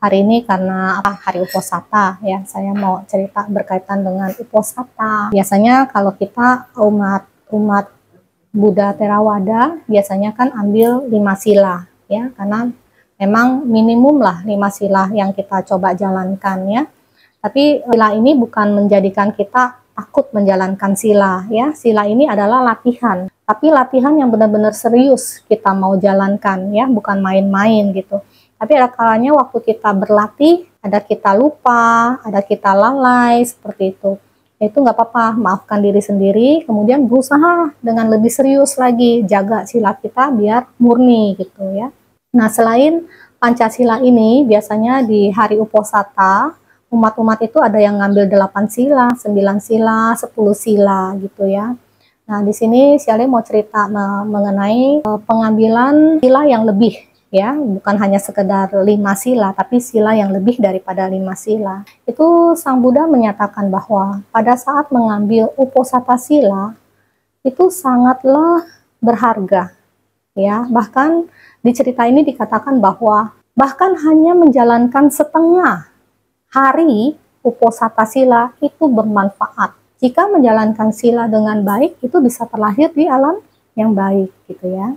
hari ini karena Hari Uposatha ya, saya mau cerita berkaitan dengan Uposatha. Biasanya kalau kita umat Buddha Theravada biasanya kan ambil 5 sila ya, karena memang minimum lah 5 sila yang kita coba jalankan ya. Tapi sila ini bukan menjadikan kita takut menjalankan sila ya. Sila ini adalah latihan, tapi latihan yang benar-benar serius kita mau jalankan ya, bukan main-main gitu. Tapi ada kalanya waktu kita berlatih, ada kita lupa, ada kita lalai, seperti itu. Itu nggak apa-apa, maafkan diri sendiri, kemudian berusaha dengan lebih serius lagi, jaga sila kita biar murni gitu ya. Nah, selain Pancasila ini, biasanya di hari Uposatha, umat-umat itu ada yang ngambil 8 sila, 9 sila, 10 sila gitu ya. Nah, di sini Siale mau cerita mengenai pengambilan sila yang lebih ya, bukan hanya sekedar 5 sila, tapi sila yang lebih daripada 5 sila. Itu Sang Buddha menyatakan bahwa pada saat mengambil Uposatha sila, itu sangatlah berharga. Ya, bahkan di cerita ini dikatakan bahwa bahkan hanya menjalankan setengah hari Uposatha sila itu bermanfaat. Jika menjalankan sila dengan baik, itu bisa terlahir di alam yang baik gitu ya.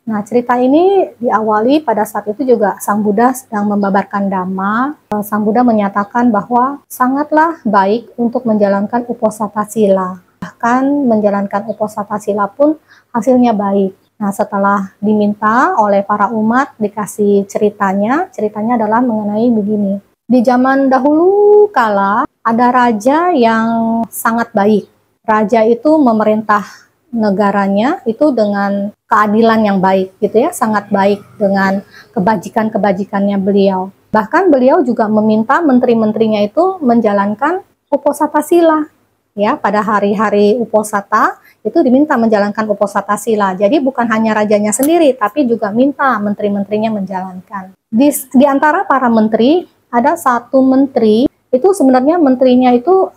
Nah, cerita ini diawali pada saat itu juga Sang Buddha sedang membabarkan Dhamma. Sang Buddha menyatakan bahwa sangatlah baik untuk menjalankan Uposatha sila. Bahkan menjalankan Uposatha sila pun hasilnya baik. Nah, setelah diminta oleh para umat dikasih ceritanya adalah mengenai begini. Di zaman dahulu kala ada raja yang sangat baik. Raja itu memerintah negaranya itu dengan keadilan yang baik gitu ya, sangat baik dengan kebajikan-kebajikannya beliau. Bahkan beliau juga meminta menteri-menterinya itu menjalankan Uposatha sila ya, pada hari-hari Uposatha itu diminta menjalankan Uposatha sila. Jadi bukan hanya rajanya sendiri, tapi juga minta menteri-menterinya menjalankan. Di antara para menteri ada satu menteri itu sebenarnya menterinya itu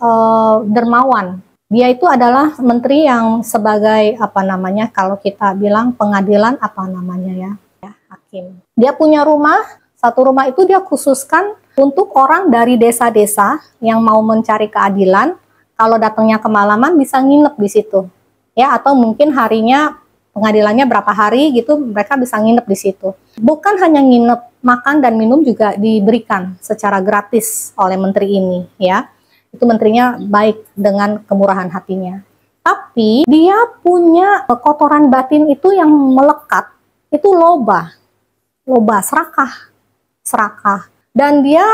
dermawan. Dia itu adalah menteri yang sebagai kalau kita bilang pengadilan hakim. Dia punya rumah, satu rumah itu dia khususkan untuk orang dari desa-desa yang mau mencari keadilan. Kalau datangnya kemalaman bisa nginep di situ. Ya, atau mungkin harinya pengadilannya berapa hari gitu, mereka bisa nginep di situ. Bukan hanya nginep, makan dan minum juga diberikan secara gratis oleh menteri ini ya. Itu menterinya baik dengan kemurahan hatinya. Tapi dia punya kotoran batin itu yang melekat, itu loba, serakah. Dan dia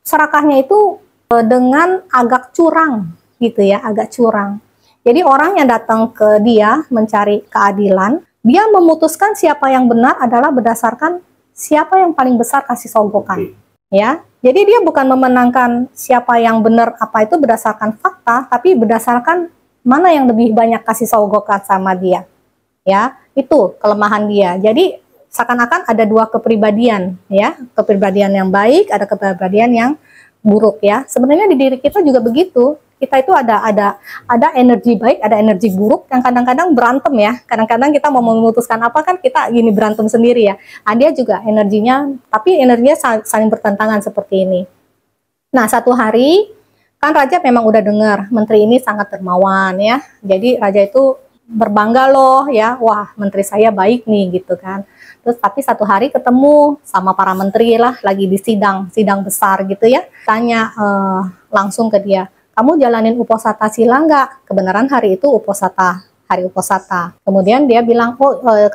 serakahnya itu dengan agak curang gitu ya, agak curang. Jadi orang yang datang ke dia mencari keadilan, dia memutuskan siapa yang benar adalah berdasarkan siapa yang paling besar kasih sogokan. Ya, jadi dia bukan memenangkan siapa yang benar apa itu berdasarkan fakta, tapi berdasarkan mana yang lebih banyak kasih sogokan sama dia. Ya, itu kelemahan dia. Jadi seakan-akan ada dua kepribadian, ya, kepribadian yang baik, ada kepribadian yang buruk ya. Sebenarnya di diri kita juga begitu. Kita itu ada energi baik, ada energi buruk yang kadang-kadang berantem ya. Kadang-kadang kita mau memutuskan apa kan kita gini berantem sendiri ya. Dia juga energinya, tapi energinya saling bertentangan seperti ini. Nah, satu hari kan raja memang udah dengar menteri ini sangat dermawan ya. Jadi raja itu berbangga loh ya, wah menteri saya baik nih gitu kan. Terus tapi satu hari ketemu sama para menteri lah lagi di sidang besar gitu ya. Tanya langsung ke dia, kamu jalanin Uposatha sila nggak? Kebenaran hari itu hari Uposatha. Kemudian dia bilang,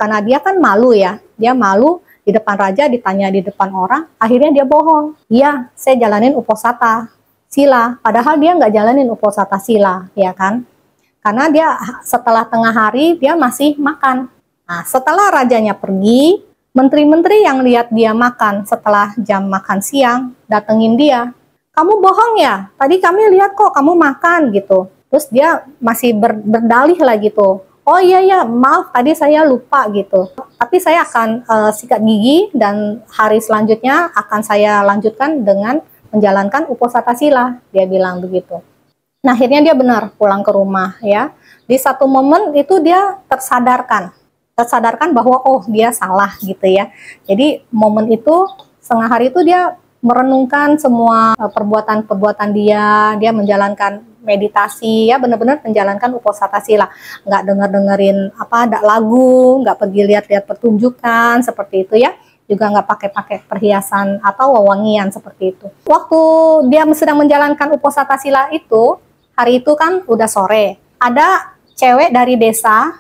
karena dia kan malu ya, dia malu di depan raja, ditanya di depan orang, akhirnya dia bohong. Iya, saya jalanin Uposatha sila, padahal dia nggak jalanin Uposatha sila, ya kan? Karena dia setelah tengah hari dia masih makan. Nah, setelah rajanya pergi, menteri-menteri yang lihat dia makan setelah jam makan siang, datengin dia. Kamu bohong ya, tadi kami lihat kok kamu makan gitu. Terus dia masih berdalih lah gitu. Oh iya, maaf tadi saya lupa gitu. Tapi saya akan sikat gigi dan hari selanjutnya akan saya lanjutkan dengan menjalankan Uposatha sila. Dia bilang begitu. Nah, akhirnya dia benar pulang ke rumah ya. Di satu momen itu dia tersadarkan bahwa oh dia salah gitu ya. Jadi momen itu setengah hari itu dia merenungkan semua perbuatan-perbuatan dia menjalankan meditasi, ya benar-benar menjalankan uposatha sila, nggak dengerin ada lagu, nggak pergi lihat-lihat pertunjukan seperti itu ya, juga nggak pakai perhiasan atau wewangian seperti itu. Waktu dia sedang menjalankan uposatha sila itu, hari itu kan udah sore, ada cewek dari desa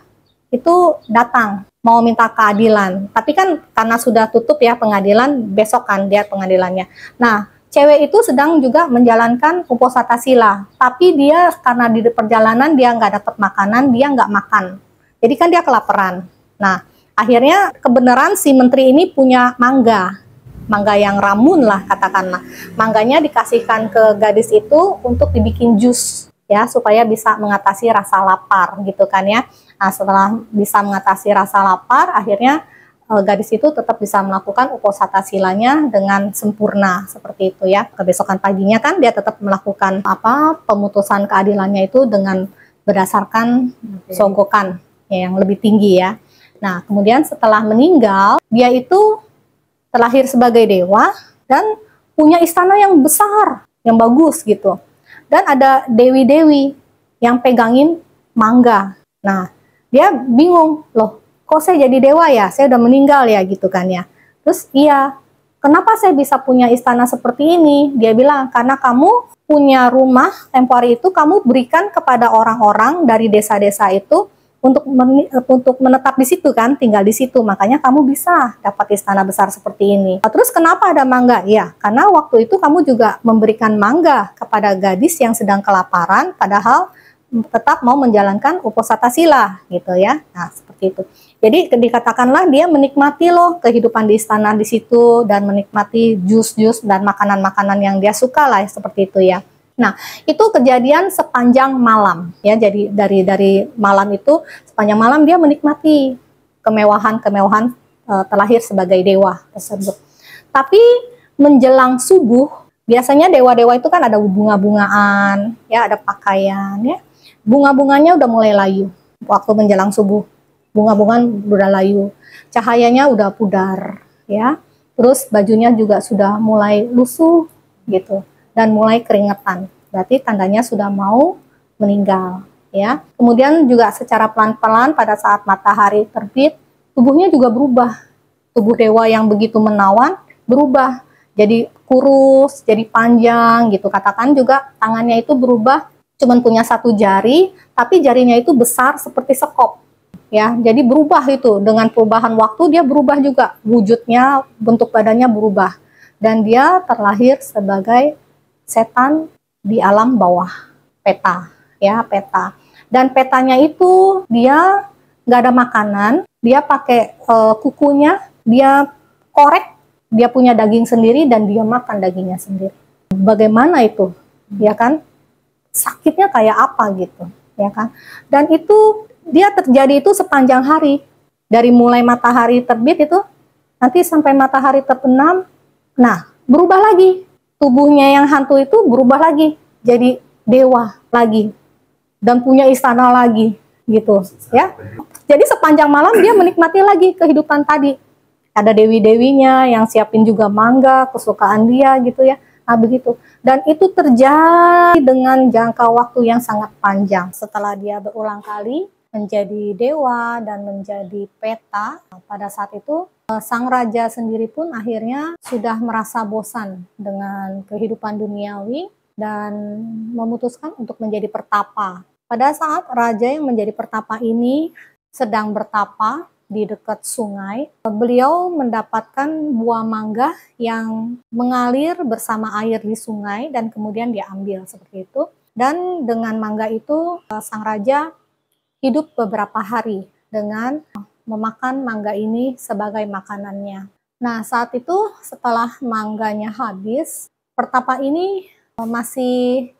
itu datang mau minta keadilan, tapi kan karena sudah tutup ya pengadilan, besok kan dia pengadilannya. Nah, cewek itu sedang juga menjalankan uposatha sila, tapi dia karena di perjalanan dia nggak dapat makanan, dia nggak makan, jadi kan dia kelaparan. Nah, akhirnya kebenaran si menteri ini punya mangga yang ramun lah katakanlah, mangganya dikasihkan ke gadis itu untuk dibikin jus ya, supaya bisa mengatasi rasa lapar gitu kan ya. Nah, setelah bisa mengatasi rasa lapar, akhirnya gadis itu tetap bisa melakukan uposatha silanya dengan sempurna seperti itu ya. Kebesokan paginya kan dia tetap melakukan pemutusan keadilannya itu dengan berdasarkan sogokan ya, yang lebih tinggi ya. Nah, kemudian setelah meninggal, dia itu terlahir sebagai dewa dan punya istana yang besar, yang bagus gitu. Dan ada dewi-dewi yang pegangin mangga. Nah, dia bingung, loh kok saya jadi dewa ya, saya udah meninggal ya gitu kan ya. Terus iya, kenapa saya bisa punya istana seperti ini? Dia bilang, karena kamu punya rumah temporary itu kamu berikan kepada orang-orang dari desa-desa itu untuk menetap di situ kan, tinggal di situ, makanya kamu bisa dapat istana besar seperti ini. Terus kenapa ada mangga? Ya, karena waktu itu kamu juga memberikan mangga kepada gadis yang sedang kelaparan, padahal tetap mau menjalankan uposatha sila gitu ya. Nah, seperti itu. Jadi dikatakanlah dia menikmati loh kehidupan di istana di situ dan menikmati jus-jus dan makanan-makanan yang dia suka lah seperti itu ya. Nah, itu kejadian sepanjang malam ya. Jadi dari malam itu sepanjang malam dia menikmati kemewahan-kemewahan terlahir sebagai dewa tersebut. Tapi menjelang subuh, biasanya dewa-dewa itu kan ada bunga-bungaan, ya ada pakaian ya. Bunga-bunganya udah mulai layu waktu menjelang subuh. Bunga-bunga udah layu, cahayanya udah pudar ya. Terus bajunya juga sudah mulai lusuh gitu dan mulai keringetan. Berarti tandanya sudah mau meninggal ya. Kemudian juga secara pelan-pelan pada saat matahari terbit, tubuhnya juga berubah. Tubuh dewa yang begitu menawan berubah jadi kurus, jadi panjang gitu. Katakan juga tangannya itu berubah, cuman punya satu jari, tapi jarinya itu besar seperti sekop. Ya, jadi berubah itu dengan perubahan waktu, dia berubah juga wujudnya, bentuk badannya berubah, dan dia terlahir sebagai setan di alam bawah peta, ya peta. Dan petanya itu dia nggak ada makanan, dia pakai kukunya, dia korek, dia punya daging sendiri dan dia makan dagingnya sendiri. Bagaimana itu, ya kan? Sakitnya kayak apa gitu, ya kan? Dan itu dia terjadi itu sepanjang hari, dari mulai matahari terbit itu nanti sampai matahari terbenam. Nah, berubah lagi tubuhnya yang hantu itu, berubah lagi jadi dewa lagi dan punya istana lagi gitu ya. Jadi sepanjang malam dia menikmati lagi kehidupan tadi. Ada dewi-dewinya yang siapin juga mangga kesukaan dia gitu ya. Nah, begitu. Dan itu terjadi dengan jangka waktu yang sangat panjang. Setelah dia berulang kali menjadi dewa dan menjadi peta, pada saat itu sang raja sendiri pun akhirnya sudah merasa bosan dengan kehidupan duniawi dan memutuskan untuk menjadi pertapa. Pada saat raja yang menjadi pertapa ini sedang bertapa di dekat sungai, beliau mendapatkan buah mangga yang mengalir bersama air di sungai dan kemudian diambil seperti itu. Dan dengan mangga itu sang raja hidup beberapa hari dengan memakan mangga ini sebagai makanannya. Nah, saat itu setelah mangganya habis, pertapa ini masih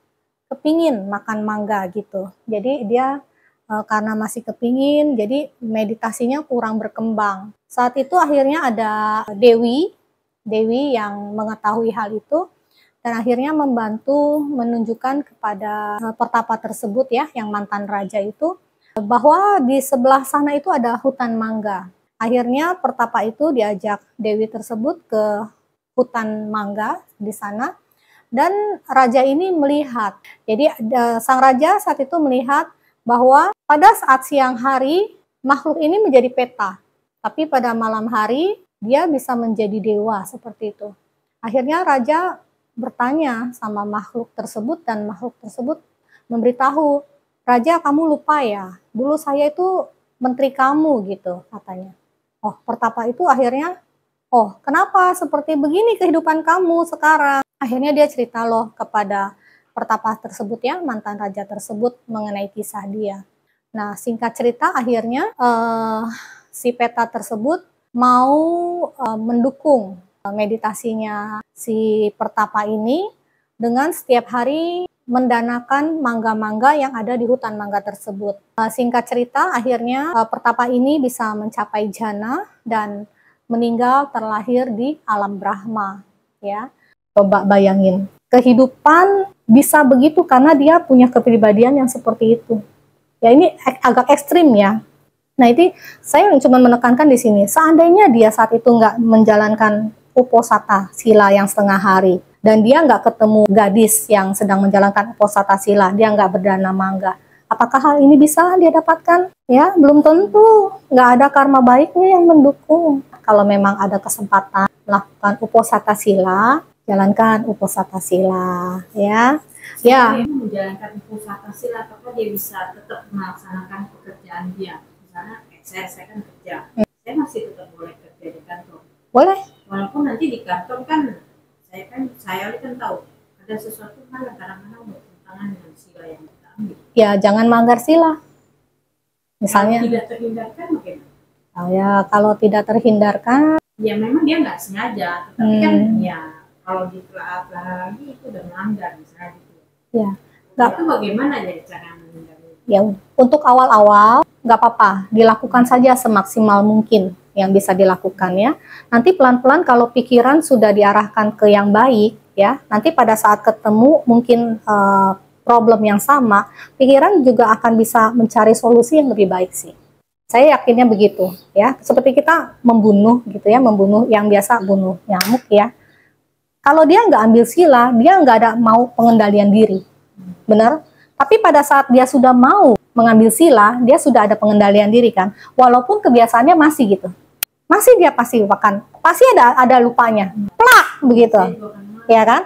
kepingin makan mangga gitu. Jadi dia karena masih kepingin, jadi meditasinya kurang berkembang. Saat itu akhirnya ada dewi yang mengetahui hal itu dan akhirnya membantu menunjukkan kepada pertapa tersebut ya, yang mantan raja itu, bahwa di sebelah sana itu ada hutan mangga. Akhirnya pertapa itu diajak dewi tersebut ke hutan mangga di sana, dan raja ini melihat. Jadi sang raja saat itu melihat bahwa pada saat siang hari makhluk ini menjadi peta, tapi pada malam hari dia bisa menjadi dewa seperti itu. Akhirnya raja bertanya sama makhluk tersebut, dan makhluk tersebut memberitahu, "Raja, kamu lupa ya, dulu saya itu menteri kamu," gitu katanya. Oh, pertapa itu akhirnya, "Oh, kenapa seperti begini kehidupan kamu sekarang?" Akhirnya dia cerita loh kepada pertapa tersebut ya, mantan raja tersebut, mengenai kisah dia. Nah, singkat cerita akhirnya si peta tersebut mau mendukung meditasinya si pertapa ini dengan setiap hari mendanakan mangga-mangga yang ada di hutan mangga tersebut. Singkat cerita, akhirnya pertapa ini bisa mencapai jana dan meninggal terlahir di alam Brahma. Ya, coba bayangin, kehidupan bisa begitu karena dia punya kepribadian yang seperti itu. Ya, ini agak ekstrim ya. Nah, ini saya cuma menekankan di sini, seandainya dia saat itu nggak menjalankan uposatha sila yang setengah hari, dan dia nggak ketemu gadis yang sedang menjalankan uposatha sila, dia nggak berdana mangga, apakah hal ini bisa dia dapatkan? Ya, belum tentu. Nggak ada karma baiknya yang mendukung. Kalau memang ada kesempatan melakukan uposatha sila, jalankan uposatha sila, ya. Ya. Dia menjalankan uposatha sila, apakah dia bisa tetap melaksanakan pekerjaan dia? Misalnya, saya kan kerja, saya masih tetap boleh kerja di kantor. Boleh. Walaupun nanti di kantor kan saya kan tahu ada sesuatu hal yang kadang-kadang bertentangan dengan sila yang kita ambil. Ya, jangan melanggar sila. Misalnya. Kalau tidak terhindarkan bagaimana? Oh ya, kalau tidak terhindarkan. Ya memang dia nggak sengaja, tapi kan ya kalau ditelaah lagi itu udah melanggar misalnya gitu. Ya. Itu bagaimana ya cara menghindari? Ya, untuk awal-awal nggak apa-apa, dilakukan saja semaksimal mungkin yang bisa dilakukan ya. Nanti pelan-pelan kalau pikiran sudah diarahkan ke yang baik ya, nanti pada saat ketemu mungkin problem yang sama, pikiran juga akan bisa mencari solusi yang lebih baik sih. Saya yakinnya begitu ya. Seperti kita membunuh gitu ya, membunuh yang biasa bunuh nyamuk ya. Kalau dia nggak ambil sila, dia nggak ada mau pengendalian diri, benar? Tapi pada saat dia sudah mau mengambil sila, dia sudah ada pengendalian diri kan. Walaupun kebiasaannya masih gitu. Masih dia pasti lupakan, pasti ada lupanya, plak begitu, ya kan?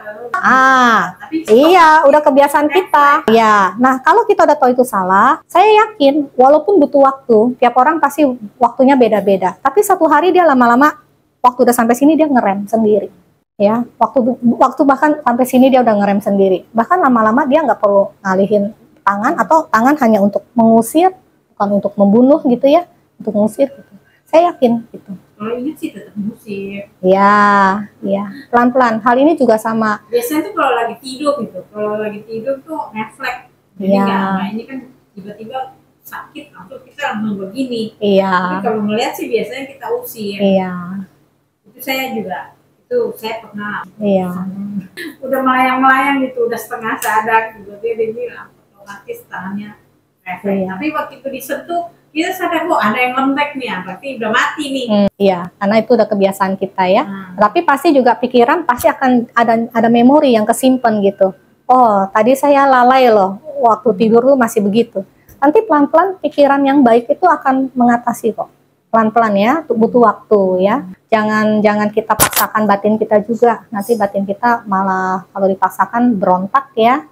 Iya, udah kebiasaan kita. Ya, nah kalau kita udah tahu itu salah, saya yakin walaupun butuh waktu, tiap orang pasti waktunya beda-beda. Tapi satu hari dia lama-lama, waktu udah sampai sini dia ngerem sendiri, ya. Waktu bahkan sampai sini dia udah ngerem sendiri. Bahkan lama-lama dia nggak perlu ngalihin tangan, atau tangan hanya untuk mengusir, bukan untuk membunuh gitu ya, untuk mengusir gitu. Saya yakin gitu. Kalau ingat sih tetap musik. Ya, pelan-pelan. Hal ini juga sama. Biasanya tuh kalau lagi tidur gitu, kalau lagi tidur tuh refleks. Jadi ini kan tiba-tiba sakit, langsung kita langsung begini. Iya. Tapi kalau ngeliat sih biasanya kita usir. Iya. Itu saya pernah. Iya. Udah melayang-melayang gitu, udah setengah sadar gitu, dia bilang otomatis tangannya refleks. Iya. Tapi waktu itu disentuh, kita sadar, ada yang lembek nih, berarti udah mati nih. Iya, karena itu udah kebiasaan kita ya. Tapi pasti juga pikiran pasti akan ada memori yang kesimpan gitu. Oh, tadi saya lalai loh, waktu tidur lu masih begitu. Nanti pelan-pelan pikiran yang baik itu akan mengatasi kok. Pelan-pelan ya, butuh waktu ya. Jangan kita paksakan batin kita juga. Nanti batin kita malah kalau dipaksakan berontak ya.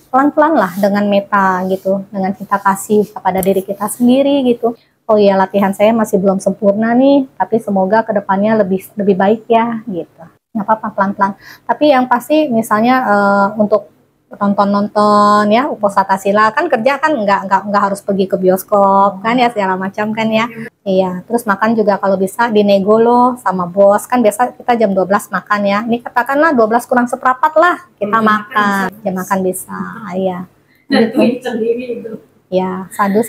Pelan-pelan lah dengan meta gitu, dengan kita kasih kepada diri kita sendiri gitu. Oh iya, latihan saya masih belum sempurna nih, tapi semoga kedepannya lebih baik ya gitu. Nggak apa-apa, pelan-pelan. Tapi yang pasti misalnya untuk nonton ya uposatha sila, kan kerja kan nggak harus pergi ke bioskop kan ya, segala macam kan ya. Iya, terus makan juga kalau bisa dinego loh sama bos, kan biasa kita jam 12 makan ya, ini katakanlah 12 kurang seperempat lah kita makan, jam makan bisa. Iya gitu. Sendiri itu ya, sadu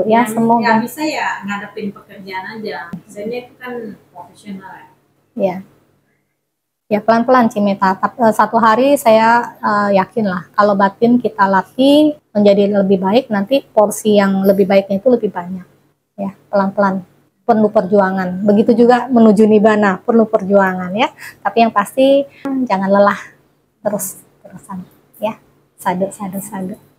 ya, semoga ya bisa ya ngadepin pekerjaan aja, sebenarnya itu kan profesional ya. Ya pelan-pelan Cimeta, satu hari saya yakin lah kalau batin kita latih menjadi lebih baik, nanti porsi yang lebih baiknya itu lebih banyak. Ya pelan-pelan perlu perjuangan. Begitu juga menuju nibbana, perlu perjuangan ya. Tapi yang pasti jangan lelah, terus-terusan ya. Sadhu, sadhu, sadhu.